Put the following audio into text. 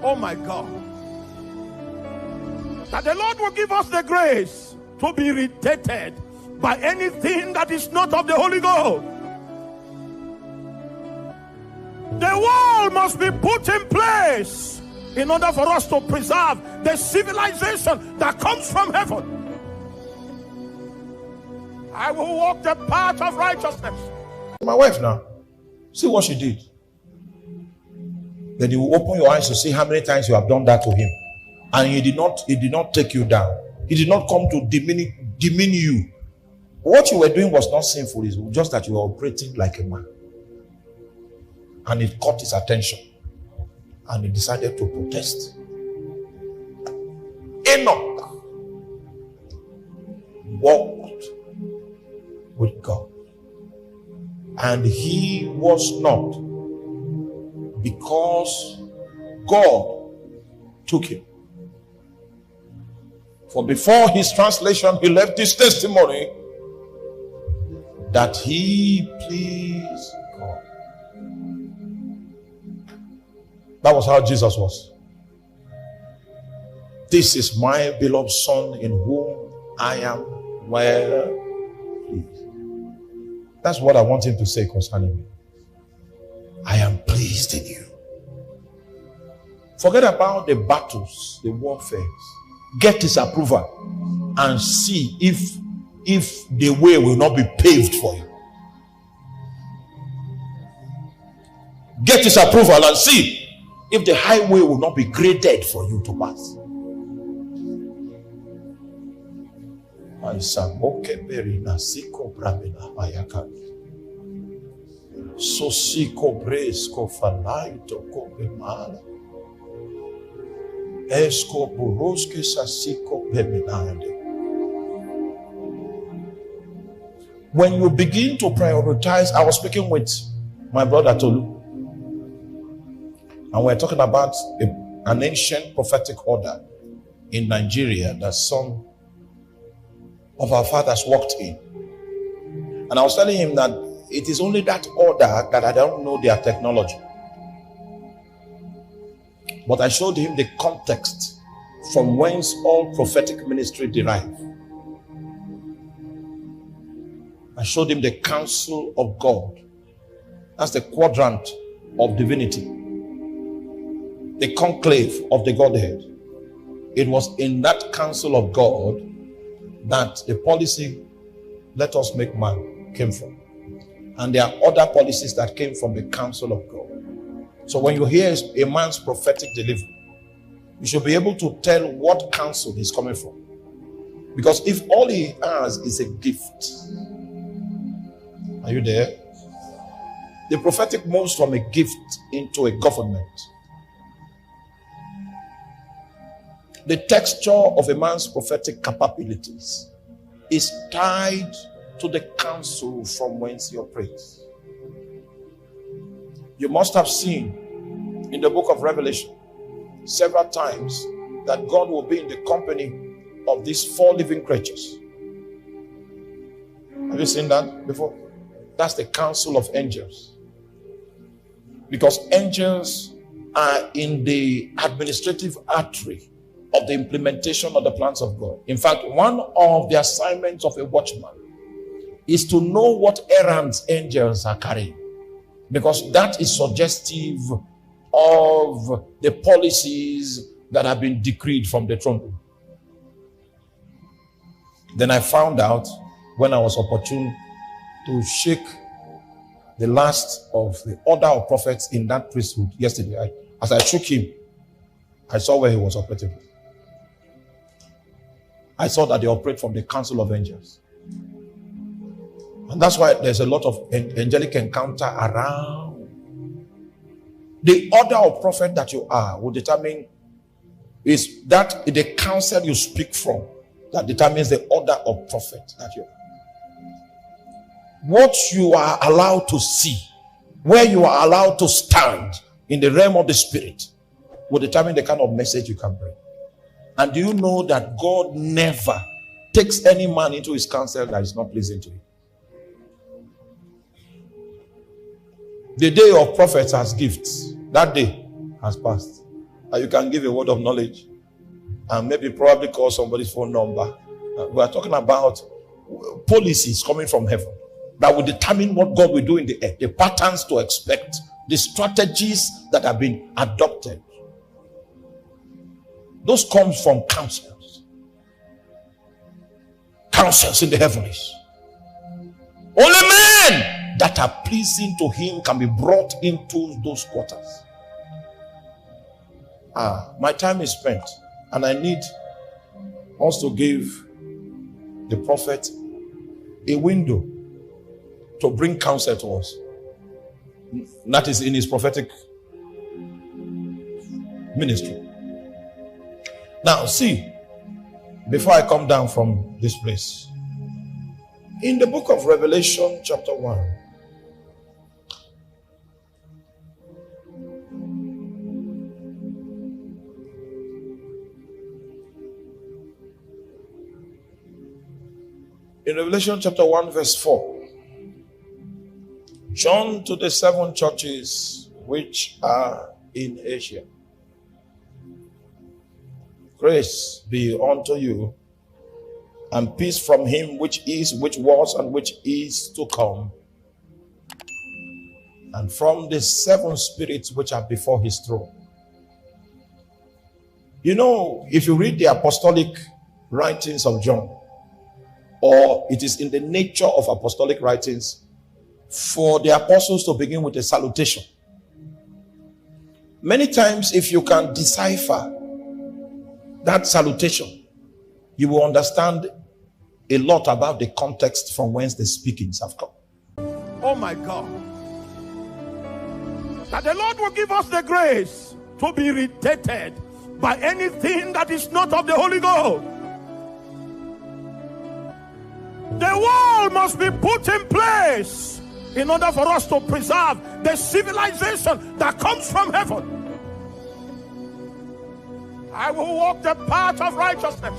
Oh my God. That the Lord will give us the grace to be irritated by anything that is not of the Holy Ghost. The wall must be put in place in order for us to preserve the civilization that comes from heaven. I will walk the path of righteousness. My wife now, see what she did. Then you will open your eyes to see how many times you have done that to him. And he did not take you down. He did not come to demean you. What you were doing was not sinful, it's just that you were operating like a man. And it caught his attention. And he decided to protest. Enoch walked with God. And he was not, because God took him. For before his translation, he left this testimony that he pleased God. That was how Jesus was. This is my beloved Son in whom I am well pleased. That's what I want him to say concerning me. I am pleased in you. Forget about the battles, the warfare. Get his approval and see if the way will not be paved for you. Get his approval and see if the highway will not be graded for you to pass. When you begin to prioritize, I was speaking with my brother Tolu, and we're talking about an ancient prophetic order in Nigeria that some of our fathers walked in. And I was telling him that it is only that order that I don't know their technology. But I showed him the context from whence all prophetic ministry derive. I showed him the counsel of God. That's the quadrant of divinity. The conclave of the Godhead. It was in that counsel of God that the policy, let us make man, came from. And there are other policies that came from the counsel of God. So when you hear a man's prophetic delivery, you should be able to tell what counsel he's coming from. Because if all he has is a gift, are you there? The prophetic moves from a gift into a government. The texture of a man's prophetic capabilities is tied to the counsel from whence he operates. You must have seen in the book of Revelation several times that God will be in the company of these 4 living creatures. Have you seen that before? That's the counsel of angels. Because angels are in the administrative artery of the implementation of the plans of God. In fact, one of the assignments of a watchman is to know what errands angels are carrying. Because that is suggestive of the policies that have been decreed from the throne room. Then I found out, when I was opportune to shake the last of the order of prophets in that priesthood yesterday, as I shook him, I saw where he was operating. I saw that they operate from the council of angels. And that's why there's a lot of angelic encounter around. The order of prophet that you are will determine, is that the counsel you speak from that determines the order of prophet that you are. What you are allowed to see, where you are allowed to stand in the realm of the spirit will determine the kind of message you can bring. And do you know that God never takes any man into his counsel that is not pleasing to him? The day of prophets has gifts. That day has passed. You can give a word of knowledge and maybe probably call somebody's phone number. We are talking about policies coming from heaven that will determine what God will do in the earth, the patterns to expect, the strategies that have been adopted. Those come from councils. Councils in the heavens. Only men that are pleasing to him can be brought into those quarters. My time is spent, and I need us to give the prophet a window to bring counsel to us. That is in his prophetic ministry. Now, see, before I come down from this place, in the book of Revelation, chapter 1, in Revelation chapter 1 verse 4, John to the 7 churches which are in Asia. Grace be unto you, and peace from him which is, which was, and which is to come, and from the 7 spirits which are before his throne. You know, if you read the apostolic writings of John, or it is in the nature of apostolic writings for the apostles to begin with a salutation. Many times, if you can decipher that salutation, you will understand a lot about the context from whence the speakings have come. Oh my God. That the Lord will give us the grace to be irritated by anything that is not of the Holy Ghost. The wall must be put in place in order for us to preserve the civilization that comes from heaven. I will walk the path of righteousness.